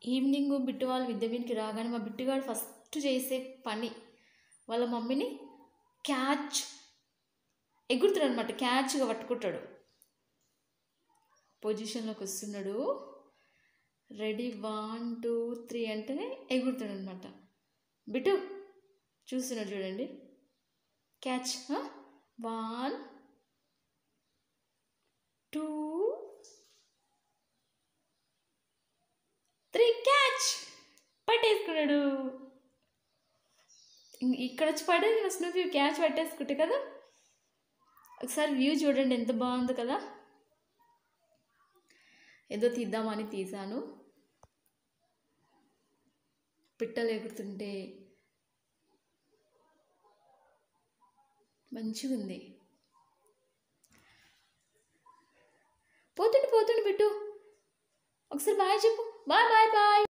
Evening bit వాళ్ళు విద్య దీవెనకి రాగానే మా బిట్టుగాడు ఫస్ట్ చేసే పని వాళ్ళ మమ్మీని క్యాచ్ ఎగురుతాడు అనమాట. క్యాచ్గా పట్టుకుంటాడు. పొజిషన్లోకి వస్తున్నాడు. రెడీ 1 2 3 అంటేనే ఎగురుతాడు అనమాట. బిట్టు చూస్తున్నాడు చూడండి. క్యాచ్ 1 2 3 క్యాచ్ పట్టేసుకున్నాడు. ఇక్కడ వచ్చి పడేది స్నూపీ క్యాచ్ పట్టేసుకుంటే కదా. ఒకసారి వ్యూ చూడండి ఎంత బాగుంది కదా. ఏదో తీద్దామని తీసాను. పిట్టలు ఎగురుతుంటే మంచిగా ఉంది. పోతుండు బిట్టు. ఒకసారి బాయ్ చెప్పు. Bye bye bye.